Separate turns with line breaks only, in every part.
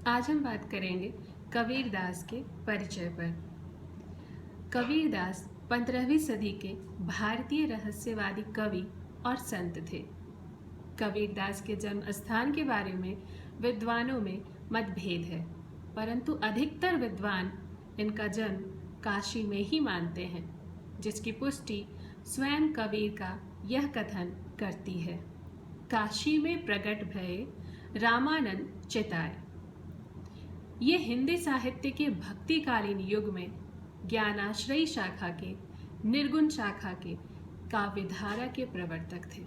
आज हम बात करेंगे कबीरदास के परिचय पर। कबीरदास 15वीं सदी के भारतीय रहस्यवादी कवि और संत थे। कबीरदास के जन्म स्थान के बारे में विद्वानों में मतभेद है, परंतु अधिकतर विद्वान इनका जन्म काशी में ही मानते हैं, जिसकी पुष्टि स्वयं कबीर का यह कथन करती है। काशी में प्रकट भये रामानंद चिताए। ये हिंदी साहित्य के भक्तिकालीन युग में ज्ञानाश्रयी शाखा के, निर्गुण शाखा के काव्यधारा के प्रवर्तक थे।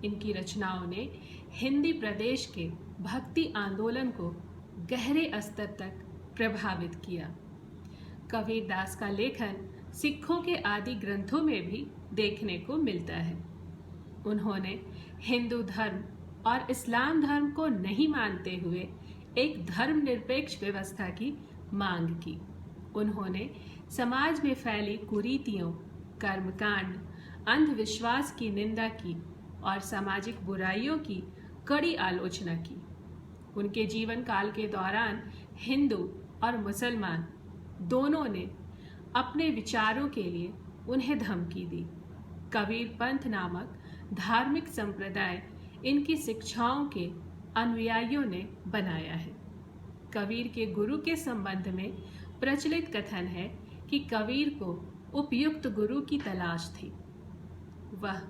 इनकी रचनाओं ने हिंदी प्रदेश के भक्ति आंदोलन को गहरे स्तर तक प्रभावित किया। कबीरदास का लेखन सिखों के आदि ग्रंथों में भी देखने को मिलता है। उन्होंने हिंदू धर्म और इस्लाम धर्म को नहीं मानते हुए एक धर्मनिरपेक्ष व्यवस्था की मांग की। उन्होंने समाज में फैली कुरीतियों, कर्मकांड, अंधविश्वास की निंदा की और सामाजिक बुराइयों की कड़ी आलोचना की। उनके जीवन काल के दौरान हिंदू और मुसलमान दोनों ने अपने विचारों के लिए उन्हें धमकी दी। कबीर पंथ नामक धार्मिक संप्रदाय इनकी शिक्षाओं के अनुयायियों ने बनाया है। कबीर के गुरु के संबंध में प्रचलित कथन है कि कबीर को उपयुक्त गुरु की तलाश थी। वह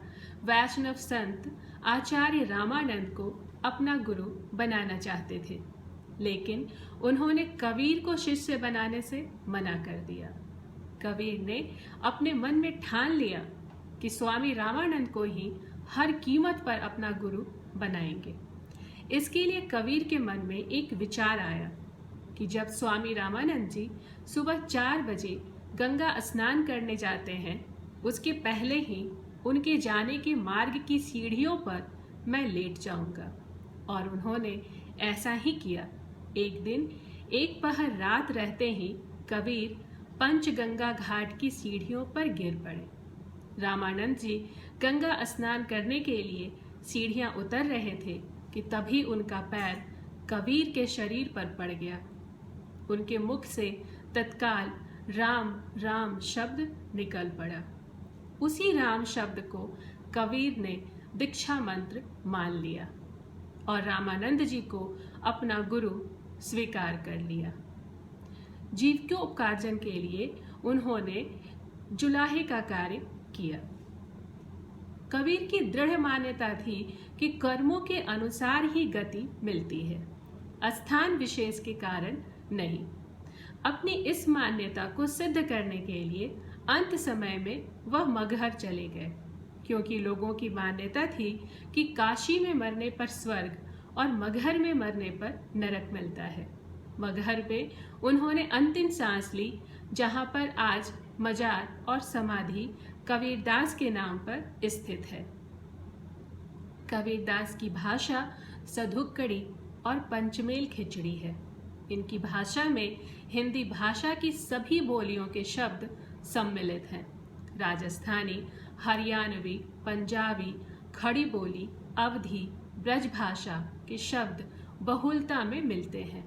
वैष्णव संत आचार्य रामानंद को अपना गुरु बनाना चाहते थे, लेकिन उन्होंने कबीर को शिष्य बनाने से मना कर दिया। कबीर ने अपने मन में ठान लिया कि स्वामी रामानंद को ही हर कीमत पर अपना गुरु बनाएंगे। इसके लिए कबीर के मन में एक विचार आया कि जब स्वामी रामानंद जी सुबह 4 बजे गंगा स्नान करने जाते हैं, उसके पहले ही उनके जाने के मार्ग की सीढ़ियों पर मैं लेट जाऊंगा। और उन्होंने ऐसा ही किया। एक दिन एक पहर रात रहते ही कबीर पंचगंगा घाट की सीढ़ियों पर गिर पड़े। रामानंद जी गंगा स्नान करने के लिए सीढ़ियां उतर रहे थे कि तभी उनका पैर कबीर के शरीर पर पड़ गया। उनके मुख से तत्काल राम राम शब्द निकल पड़ा। उसी राम शब्द को कबीर ने दीक्षा मंत्र मान लिया और रामानंद जी को अपना गुरु स्वीकार कर लिया। जीविकोपार्जन के लिए उन्होंने जुलाहे का कार्य किया। कबीर की दृढ़ मान्यता थी कि कर्मों के अनुसार ही गति मिलती है, स्थान विशेष के कारण नहीं। अपनी इस मान्यता को सिद्ध करने के लिए अंत समय में वह मगहर चले गए, क्योंकि लोगों की मान्यता थी कि काशी में मरने पर स्वर्ग और मगहर में मरने पर नरक मिलता है। मगहर पे उन्होंने अंतिम सांस ली, जहां पर आज मजार और समाधि कबीरदास के नाम पर स्थित है। कबीरदास की भाषा सधुक्कड़ी और पंचमेल खिचड़ी है। इनकी भाषा में हिंदी भाषा की सभी बोलियों के शब्द सम्मिलित हैं। राजस्थानी, हरियाणवी, पंजाबी, खड़ी बोली, अवधी, ब्रज भाषा के शब्द बहुलता में मिलते हैं।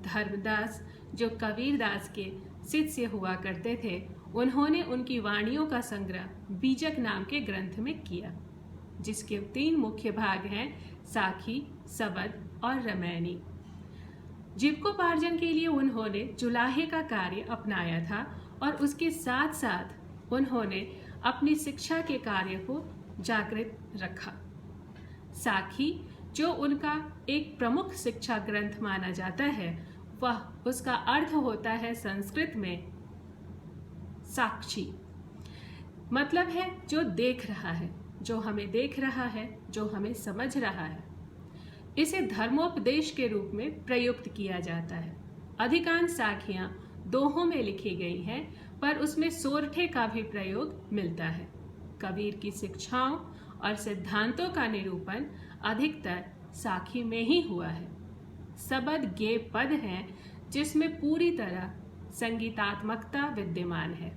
धर्मदास, जो कबीरदास के शिष्य हुआ करते थे, उन्होंने उनकी वाणियों का संग्रह बीजक नाम के ग्रंथ में किया, जिसके 3 मुख्य भाग हैं, साखी, सबद और रामायणी। जीविकोपार्जन के लिए उन्होंने जुलाहे का कार्य अपनाया था और उसके साथ साथ उन्होंने अपनी शिक्षा के कार्य को जागृत रखा। साखी, जो उनका एक प्रमुख शिक्षा ग्रंथ माना जाता है, वह उसका अर्थ होता है संस्कृत में साक्षी, मतलब है जो देख रहा है, जो हमें देख रहा है, जो हमें समझ रहा है। इसे धर्मोपदेश के रूप में प्रयुक्त किया जाता है। अधिकांश साखियां दोहों में लिखी गई हैं, पर उसमें सोरठे का भी प्रयोग मिलता है। कबीर की शिक्षाओं और सिद्धांतों का निरूपण अधिकतर साखी में ही हुआ है। सबद गेय पद हैं, जिसमें पूरी तरह संगीतात्मकता विद्यमान है।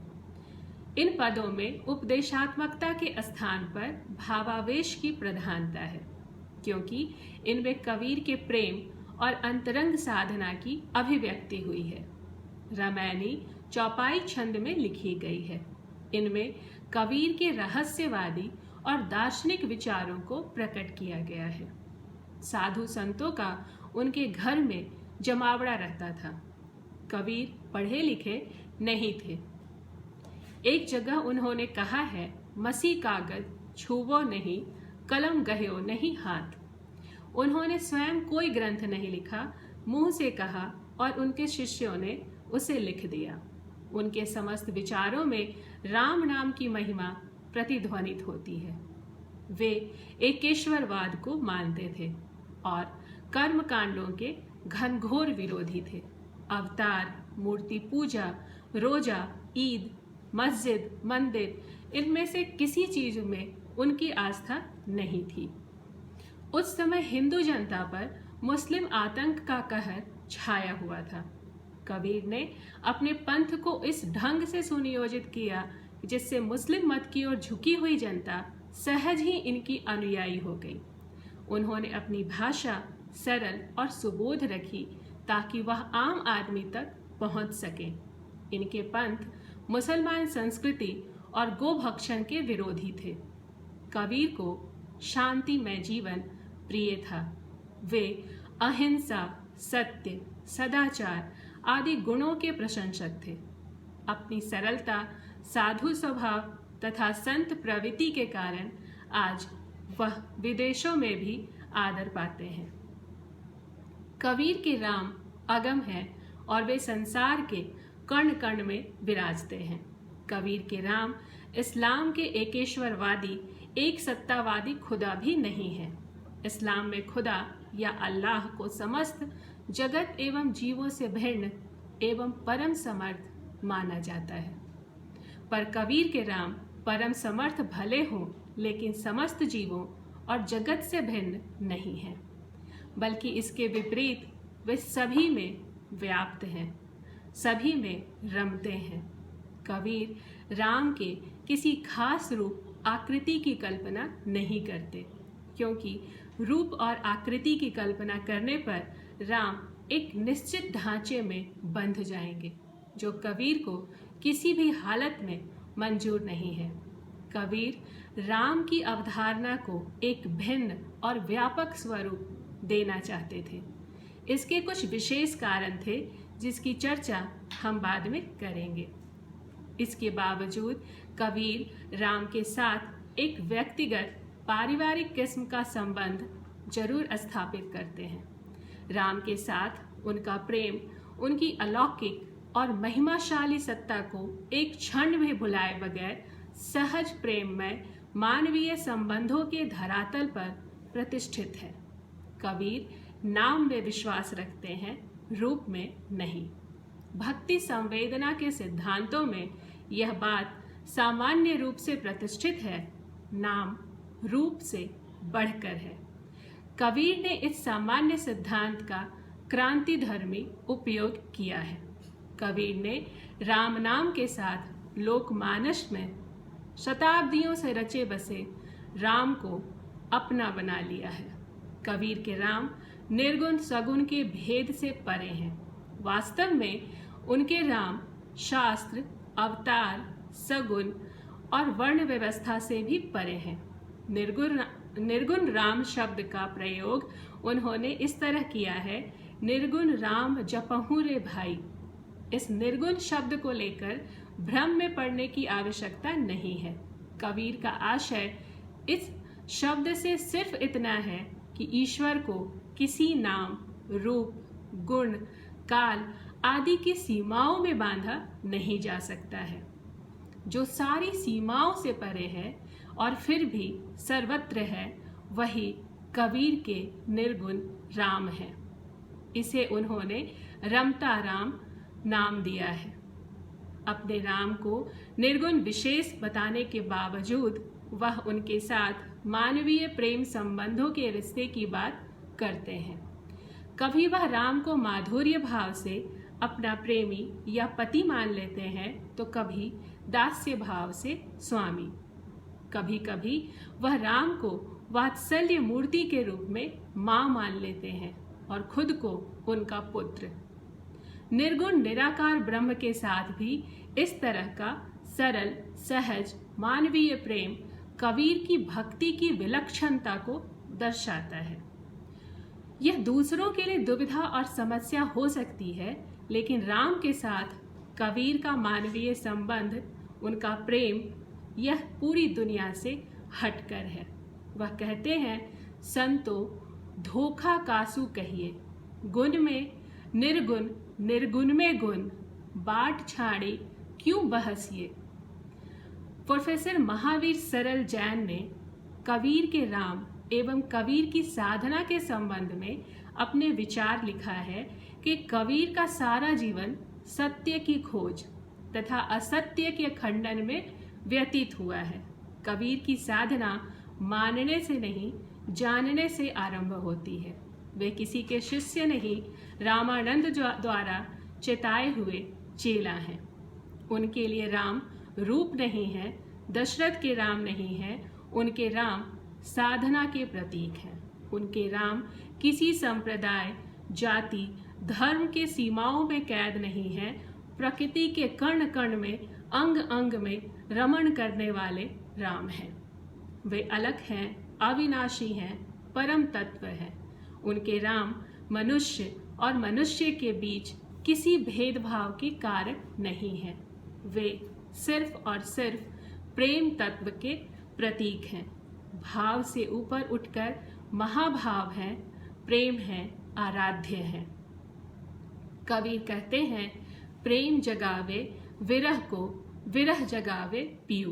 इन पदों में उपदेशात्मकता के स्थान पर भावावेश की प्रधानता है, क्योंकि इनमें कबीर के प्रेम और अंतरंग साधना की अभिव्यक्ति हुई है। रामायणी चौपाई छंद में लिखी गई है। इनमें कबीर के रहस्यवादी और दार्शनिक विचारों को प्रकट किया गया है। साधु संतों का उनके घर में जमावड़ा रहता था। कबीर पढ़े लिखे नहीं थे। एक जगह उन्होंने कहा है, मसी कागज छुवो नहीं, कलम गह्यो नहीं हाथ। उन्होंने स्वयं कोई ग्रंथ नहीं लिखा, मुंह से कहा और उनके शिष्यों ने उसे लिख दिया। उनके समस्त विचारों में राम नाम की महिमा प्रतिध्वनित होती है। वे एकेश्वरवाद को मानते थे और कर्म कांडों के घनघोर विरोधी थे। अवतार, मूर्ति पूजा, रोजा, ईद, मस्जिद, मंदिर, इनमें से किसी चीज में उनकी आस्था नहीं थी। उस समय हिंदू जनता पर मुस्लिम आतंक का कहर छाया हुआ था। कबीर ने अपने पंथ को इस ढंग से सुनियोजित किया जिससे मुस्लिम मत की ओर झुकी हुई जनता सहज ही इनकी अनुयायी हो गई। उन्होंने अपनी भाषा सरल और सुबोध रखी ताकि वह आम आदमी तक पहुंच सके। इनके पंथ मुसलमान संस्कृति और गोभक्षण के विरोधी थे। कबीर को शांतिमय जीवन प्रिय था। वे अहिंसा, सत्य, सदाचार आदि गुणों के प्रशंसक थे। अपनी सरलता, साधु स्वभाव तथा संत प्रवृत्ति के कारण आज वह विदेशों में भी आदर पाते हैं। कबीर के राम अगम हैं और वे संसार के कण कण में विराजते हैं। कबीर के राम इस्लाम के एकेश्वरवादी, एक सत्तावादी खुदा भी नहीं है। इस्लाम में खुदा या अल्लाह को समस्त जगत एवं जीवों से भिन्न एवं परम समर्थ माना जाता है। पर कबीर के राम परम समर्थ भले हों, लेकिन समस्त जीवों और जगत से भिन्न नहीं है, बल्कि इसके विपरीत वे सभी में व्याप्त हैं, सभी में रमते हैं। कबीर राम के किसी खास रूप, आकृति की कल्पना नहीं करते, क्योंकि रूप और आकृति की कल्पना करने पर राम एक निश्चित ढांचे में बंध जाएंगे, जो कबीर को किसी भी हालत में मंजूर नहीं है। कबीर राम की अवधारणा को एक भिन्न और व्यापक स्वरूप देना चाहते थे। इसके कुछ विशेष कारण थे जिसकी चर्चा हम बाद में करेंगे। इसके बावजूद कबीर राम के साथ एक व्यक्तिगत पारिवारिक किस्म का संबंध जरूर स्थापित करते हैं। राम के साथ उनका प्रेम उनकी अलौकिक और महिमाशाली सत्ता को एक क्षण भी भुलाए बगैर सहज प्रेममय मानवीय संबंधों के धरातल पर प्रतिष्ठित है। कबीर नाम में विश्वास रखते हैं, रूप में नहीं। भक्ति संवेदना के सिद्धांतों में यह बात सामान्य रूप से प्रतिष्ठित है, नाम रूप से बढ़कर है। कबीर ने इस सामान्य सिद्धांत का क्रांतिधर्मी उपयोग किया है। कबीर ने राम नाम के साथ लोकमानस में शताब्दियों से रचे बसे राम को अपना बना लिया है। कबीर के राम निर्गुण सगुण के भेद से परे हैं। वास्तव में उनके राम शास्त्र, अवतार, सगुण और वर्ण व्यवस्था से भी परे हैं। निर्गुण राम शब्द का प्रयोग उन्होंने इस तरह किया है, निर्गुण राम जपहु रे भाई। इस निर्गुण शब्द को लेकर भ्रम में पड़ने की आवश्यकता नहीं है। कबीर का आशय इस शब्द से सिर्फ इतना है कि ईश्वर को किसी नाम, रूप, गुण, काल आदि की सीमाओं में बांधा नहीं जा सकता है। जो सारी सीमाओं से परे है और फिर भी सर्वत्र है, वही कबीर के निर्गुण राम है। इसे उन्होंने रमता राम नाम दिया है। अपने राम को निर्गुण विशेष बताने के बावजूद वह उनके साथ मानवीय प्रेम संबंधों के रिश्ते की बात करते हैं। कभी वह राम को माधुर्य भाव से अपना प्रेमी या पति मान लेते हैं, तो कभी दास्य भाव से स्वामी। कभी कभी वह राम को वात्सल्य मूर्ति के रूप में मां मान लेते हैं। और खुद को उनका पुत्र। निर्गुण निराकार ब्रह्म के साथ भी इस तरह का सरल सहज मानवीय प्रेम कबीर की भक्ति की विलक्षणता को दर्शाता है। यह दूसरों के लिए दुविधा और समस्या हो सकती है, लेकिन राम के साथ कबीर का मानवीय संबंध, उनका प्रेम, यह पूरी दुनिया से हटकर है। वह कहते हैं, संतो धोखा कासु कहिए, गुण में निर्गुण निर्गुण में गुण, बाट छाड़ी क्यों बहसिए। प्रोफेसर महावीर सरल जैन ने कबीर के राम एवं कबीर की साधना के संबंध में अपने विचार लिखा है कि कबीर का सारा जीवन सत्य की खोज तथा असत्य के खंडन में व्यतीत हुआ है। कबीर की साधना मानने से नहीं, जानने से आरंभ होती है। वे किसी के शिष्य नहीं, रामानंद द्वारा चेताए हुए चेला हैं। उनके लिए राम रूप नहीं है, दशरथ के राम नहीं है, उनके राम साधना के प्रतीक हैं। उनके राम किसी संप्रदाय, जाति, धर्म के सीमाओं में कैद नहीं है, प्रकृति के कण कण में, अंग अंग में रमण करने वाले राम हैं। वे अलग हैं, अविनाशी हैं, परम तत्व हैं। उनके राम मनुष्य और मनुष्य के बीच किसी भेदभाव के कारण नहीं है। वे सिर्फ और सिर्फ प्रेम तत्व के प्रतीक हैं। भाव से ऊपर उठकर महाभाव हैं, प्रेम है, आराध्य है। कबीर कहते हैं, प्रेम जगावे विरह को, विरह जगावे पीयू,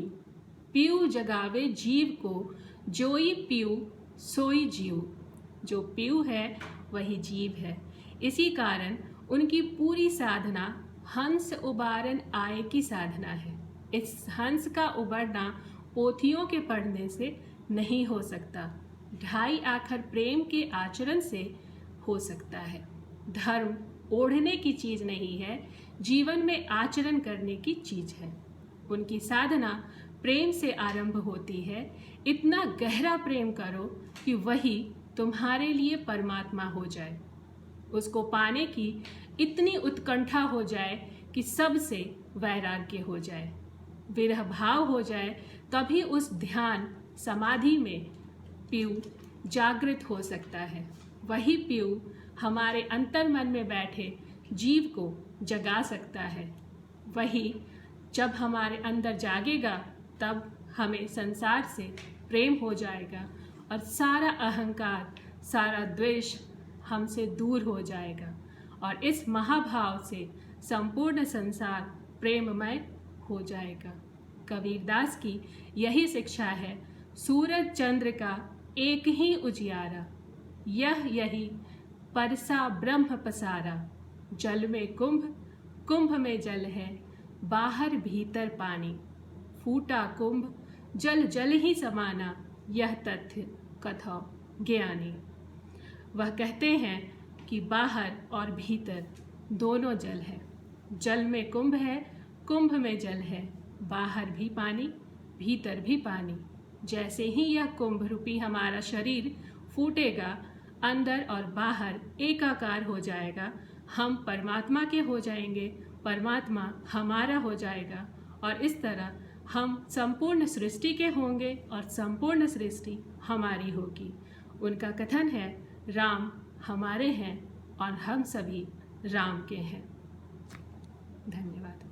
पीयू जगावे जीव को, जोई पीयू सोई जीव। जो पीयू है वही जीव है। इसी कारण उनकी पूरी साधना हंस उबारन आय की साधना है। इस हंस का उबरना पोथियों के पढ़ने से नहीं हो सकता, ढाई आखर प्रेम के आचरण से हो सकता है। धर्म ओढ़ने की चीज नहीं है, जीवन में आचरण करने की चीज है। उनकी साधना प्रेम से आरंभ होती है। इतना गहरा प्रेम करो कि वही तुम्हारे लिए परमात्मा हो जाए। उसको पाने की इतनी उत्कंठा हो जाए कि सबसे वैराग्य हो जाए, विरह भाव हो जाए। तभी उस ध्यान समाधि में पीयू जागृत हो सकता है। वही पीयू हमारे अंतर मन में बैठे जीव को जगा सकता है। वही जब हमारे अंदर जागेगा तब हमें संसार से प्रेम हो जाएगा और सारा अहंकार, सारा द्वेष हमसे दूर हो जाएगा और इस महाभाव से संपूर्ण संसार प्रेममय हो जाएगा। कबीरदास की यही शिक्षा है। सूरज चंद्र का एक ही उजियारा, यह यही परसा ब्रह्म पसारा। जल में कुंभ, कुंभ में जल है, बाहर भीतर पानी। फूटा कुंभ, जल जल ही समाना, यह तथ्य कथौ ज्ञानी। वह कहते हैं कि बाहर और भीतर दोनों जल है। जल में कुंभ है, कुंभ में जल है, बाहर भी पानी, भीतर भी पानी। जैसे ही यह कुंभ रूपी हमारा शरीर फूटेगा, अंदर और बाहर एकाकार हो जाएगा, हम परमात्मा के हो जाएंगे, परमात्मा हमारा हो जाएगा और इस तरह हम संपूर्ण सृष्टि के होंगे और संपूर्ण सृष्टि हमारी होगी। उनका कथन है, राम हमारे हैं और हम सभी राम के हैं। धन्यवाद।